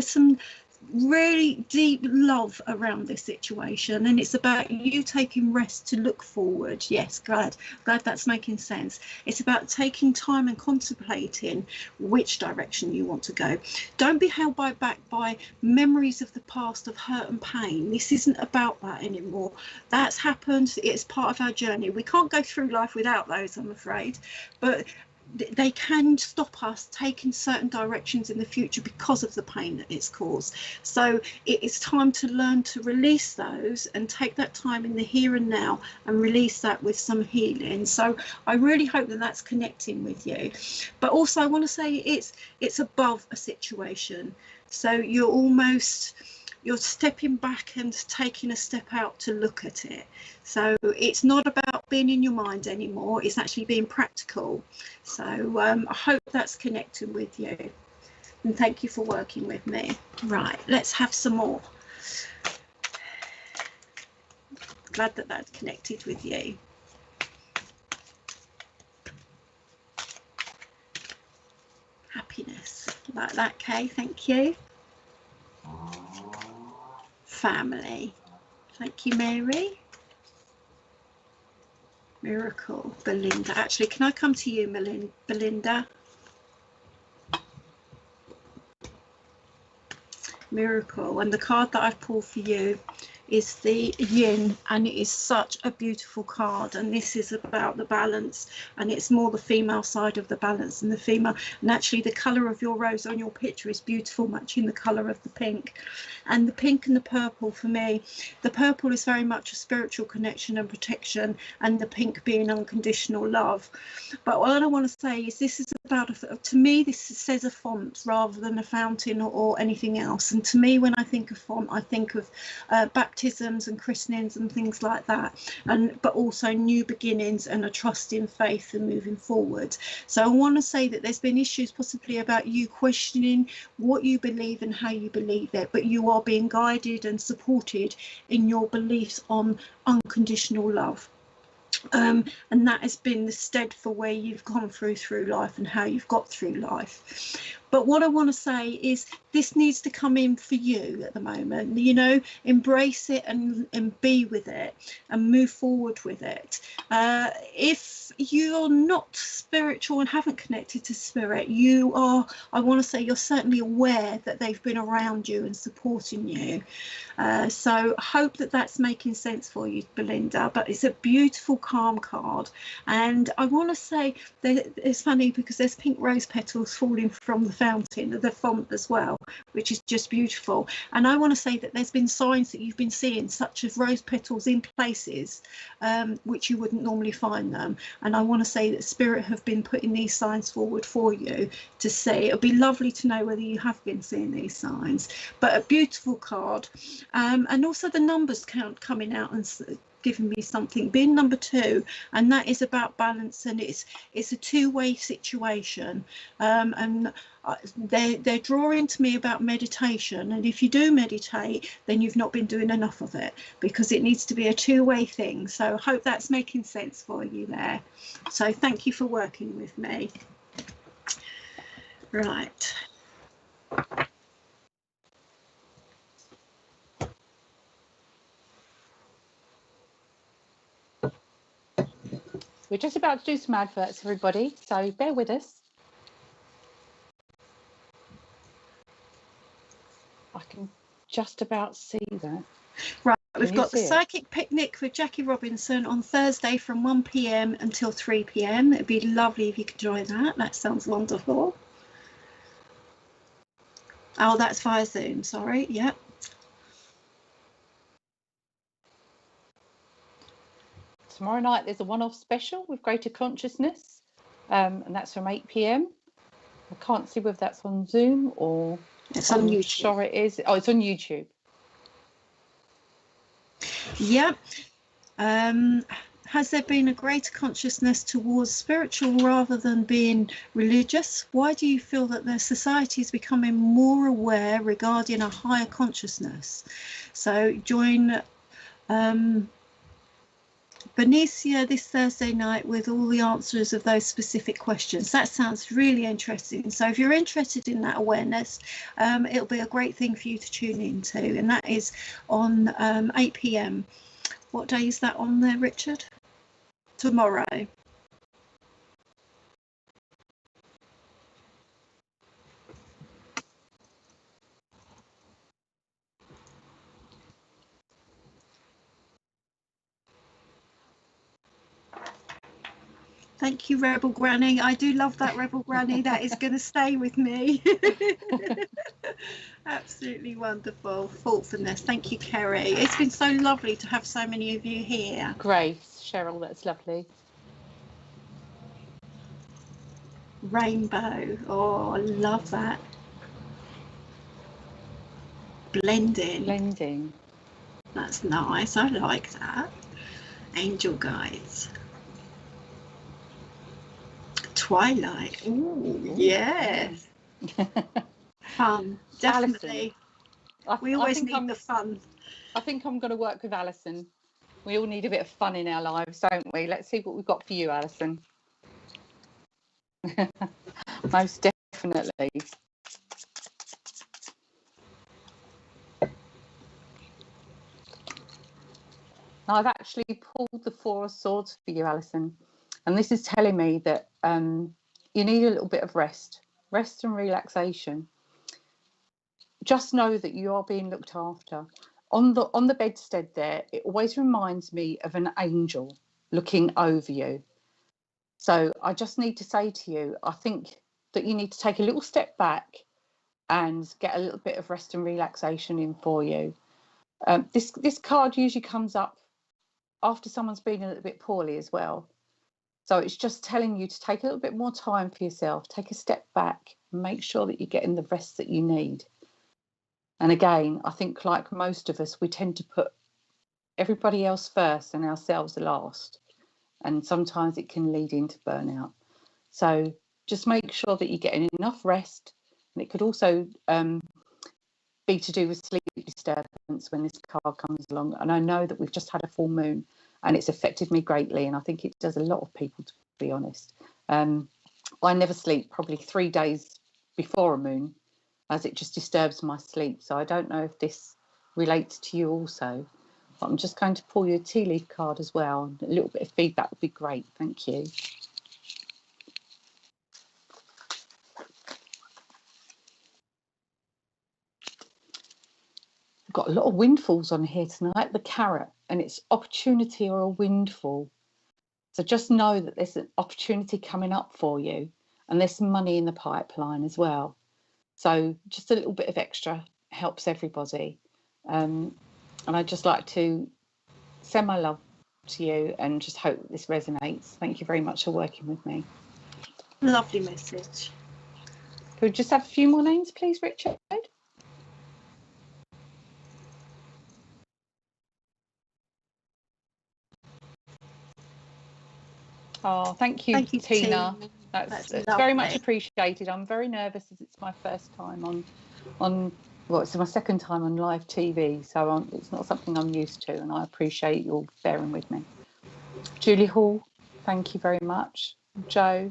some really deep love around this situation, and it's about you taking rest to look forward. Yes, glad that's making sense. It's about taking time and contemplating which direction you want to go. Don't be held back by memories of the past of hurt and pain. This isn't about that anymore. That's happened. It's part of our journey. We can't go through life without those, I'm afraid, but they can stop us taking certain directions in the future because of the pain that it's caused. So it's time to learn to release those and take that time in the here and now and release that with some healing. So I really hope that that's connecting with you. But also I want to say it's above a situation. So you're stepping back and taking a step out to look at it. So it's not about being in your mind anymore, it's actually being practical. So I hope that's connecting with you. And thank you for working with me. Right, let's have some more. Glad that that's connected with you. Happiness, like that, Kay, thank you. Family, thank you, Mary. Miracle, Belinda. Actually, can I come to you, Belinda? Miracle, and the card that I've pulled for you is the yin, and it is such a beautiful card, and this is about the balance, and it's more the female side of the balance and the female, and actually the color of your rose on your picture is beautiful, matching the color of the pink. And the pink and the purple, for me, the purple is very much a spiritual connection and protection, and the pink being unconditional love. But what I want to say is this is about, to me, this says a font rather than a fountain or anything else. And to me, when I think of font, I think of baptisms and christenings and things like that, but also new beginnings and a trust in faith and moving forward. So I want to say that there's been issues possibly about you questioning what you believe and how you believe it, but you are being guided and supported in your beliefs on unconditional love. And that has been the stead for where you've gone through life and how you've got through life. But what I want to say is this needs to come in for you at the moment, you know, embrace it and be with it and move forward with it. If you're not spiritual and haven't connected to spirit, you are, I want to say, you're certainly aware that they've been around you and supporting you. So I hope that that's making sense for you, Belinda. But it's a beautiful calm card, and I want to say that it's funny because there's pink rose petals falling from the fountain, the font as well, which is just beautiful. And I want to say that there's been signs that you've been seeing, such as rose petals in places which you wouldn't normally find them. And I want to say that Spirit have been putting these signs forward for you to see. It'll be lovely to know whether you have been seeing these signs. But a beautiful card, and also the numbers count coming out and giving me something, being number 2, and that is about balance, and it's a two-way situation, and they're drawing to me about meditation, and if you do meditate, then you've not been doing enough of it, because it needs to be a two-way thing. So I hope that's making sense for you there. So thank you for working with me. Right. We're just about to do some adverts, everybody, so bear with us. I can just about see that. Right, we've got the Psychic Picnic with Jackie Robinson on Thursday from 1 p.m. until 3 p.m. It'd be lovely if you could join that. That sounds wonderful. Oh, that's via Zoom, sorry. Yep. Tomorrow night there's a one-off special with Greater Consciousness, and that's from 8 p.m. I can't see whether that's on Zoom or it's on YouTube. Sure it is. Oh, it's on YouTube. Yeah. Has there been a greater consciousness towards spiritual rather than being religious? Why do you feel that the society is becoming more aware regarding a higher consciousness? So join Benicia this Thursday night with all the answers of those specific questions. That sounds really interesting. So if you're interested in that awareness, it'll be a great thing for you to tune into, and that is on 8 p.m. What day is that on there, Richard? Tomorrow. Thank you, Rebel Granny. I do love that, Rebel Granny. That is going to stay with me. Absolutely wonderful. Thoughtfulness. Thank you, Kerry. It's been so lovely to have so many of you here. Grace, Cheryl, that's lovely. Rainbow. Oh, I love that. Blending. Blending. That's nice. I like that. Angel guides. Twilight. Ooh, yes. Fun. Definitely. We always need the fun. I think I'm going to work with Alison. We all need a bit of fun in our lives, don't we? Let's see what we've got for you, Alison. Most definitely. Now, I've actually pulled the Four of Swords for you, Alison, and this is telling me that you need a little bit of rest and relaxation. Just know that you are being looked after. On the bedstead there, it always reminds me of an angel looking over you. So I just need to say to you, I think that you need to take a little step back and get a little bit of rest and relaxation in for you. This card usually comes up after someone's been a little bit poorly as well. So it's just telling you to take a little bit more time for yourself, take a step back, and make sure that you're getting the rest that you need. And again, I think like most of us, we tend to put everybody else first and ourselves last. And sometimes it can lead into burnout. So just make sure that you're getting enough rest. And it could also be to do with sleep disturbance when this card comes along. And I know that we've just had a full moon and it's affected me greatly. And I think it does a lot of people, to be honest. I never sleep probably 3 days before a moon, as it just disturbs my sleep. So I don't know if this relates to you also. But I'm just going to pull you a tea leaf card as well. A little bit of feedback would be great. Thank you. We've got a lot of windfalls on here tonight. The carrot, and it's opportunity or a windfall. So just know that there's an opportunity coming up for you, and there's some money in the pipeline as well. So just a little bit of extra helps everybody. And I'd just like to send my love to you and just hope that this resonates. Thank you very much for working with me. Lovely message. Could we just have a few more names, please, Richard? Oh, thank you, Tina. That's very much appreciated. I'm very nervous as it's my first time on well, it's my second time on live TV, so it's not something I'm used to, and I appreciate you all bearing with me. Julie Hall, thank you very much. Joe,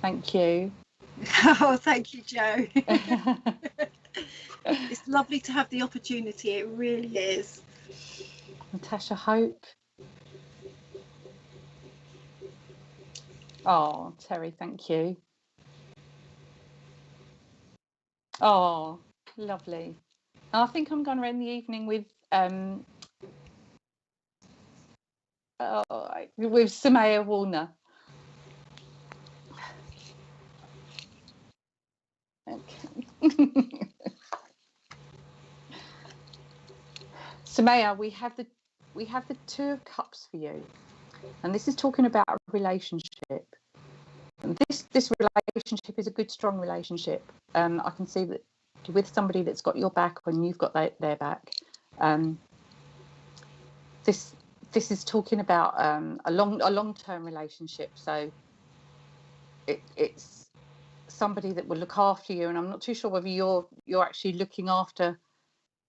thank you. Oh, thank you, Joe. It's lovely to have the opportunity. It really is. Natasha Hope. Oh, Terry, thank you. Oh, lovely. And I think I'm going to end the evening with Samaya Warner. Okay. Samaya, we have the Two of Cups for you, and this is talking about a relationship. And this relationship is a good, strong relationship. I can see that with somebody that's got your back when you've got their back. This is talking about a long-term relationship. So it's somebody that will look after you, and I'm not too sure whether you're actually looking after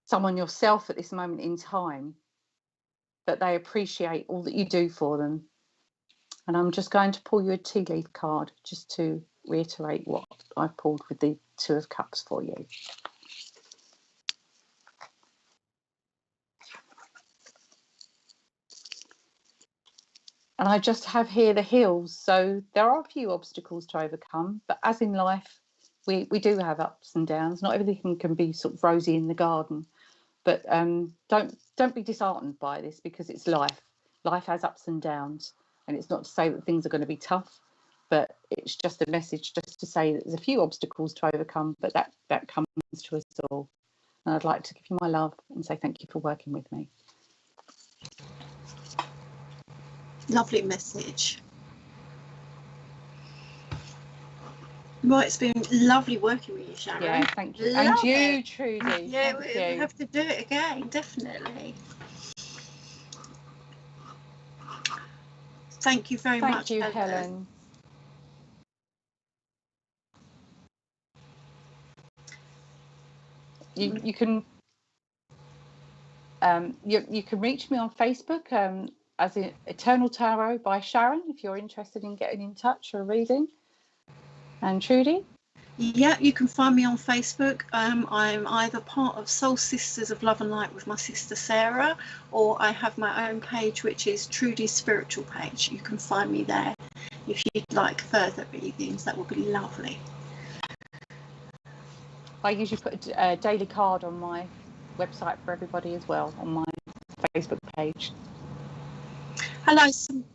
someone yourself at this moment in time, but they appreciate all that you do for them. And I'm just going to pull you a tea leaf card just to reiterate what I've pulled with the Two of Cups for you. And I just have here the hills. So there are a few obstacles to overcome, but as in life, we do have ups and downs. Not everything can be sort of rosy in the garden, but don't be disheartened by this, because it's life. Life has ups and downs, and it's not to say that things are going to be tough, but it's just a message just to say that there's a few obstacles to overcome, but that comes to us all. And I'd like to give you my love and say thank you for working with me. Lovely message. Well, it's been lovely working with you, Sharon. Yeah, thank you. And you, Trudie. Yeah, we'll have to do it again, definitely. Thank you very much, Thank you, Helen. You can you can reach me on Facebook as Eternal Tarot by Sharon if you're interested in getting in touch or reading. And Trudie? Yeah, you can find me on Facebook. I'm either part of Soul Sisters of Love and Light with my sister Sarah, or I have my own page, which is Trudie's Spiritual page. You can find me there if you'd like further readings. That would be lovely. I usually put a daily card on my website for everybody as well, on my Facebook page. Hello, Samantha.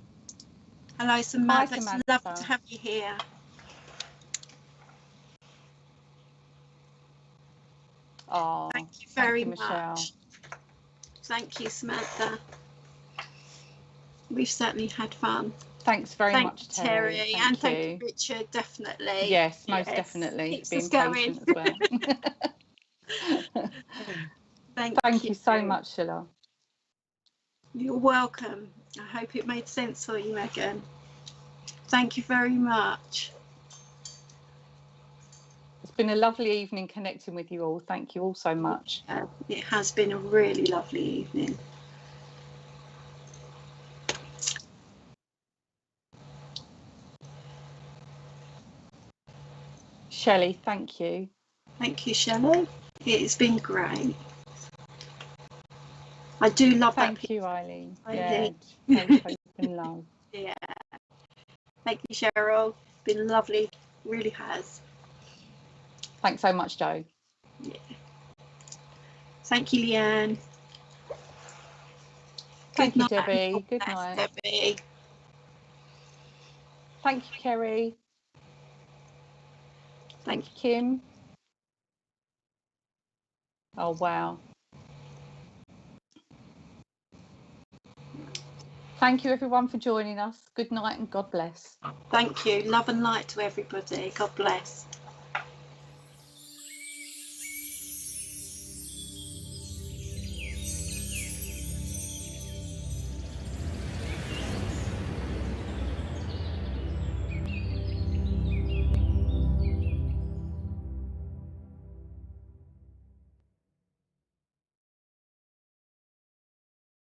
Hi, It's Samantha. lovely to have you here. Oh, thank you very much. Michelle. Thank you, Samantha. We've certainly had fun. Thanks very much, Terry. Thank you, Richard. Definitely. Yes, most definitely. Keeps being patient as well. Thank you so much, Sheila. You're welcome. I hope it made sense for you, Megan. Thank you very much. It's been a lovely evening connecting with you all. Thank you all so much. It has been a really lovely evening. Shelley, thank you. Thank you, Shelley. It's been great. I do love that. Thank you, Eileen. Eileen. Yeah, hope and love. Yeah. Thank you, Cheryl. It's been lovely. It really has. Thanks so much, Joe. Yeah. Thank you, Leanne. Thank you, Debbie. Good night. Debbie. Thank you, Kerry. Thank you, Kim. Oh, wow. Thank you, everyone, for joining us. Good night and God bless. Thank you. Love and light to everybody. God bless.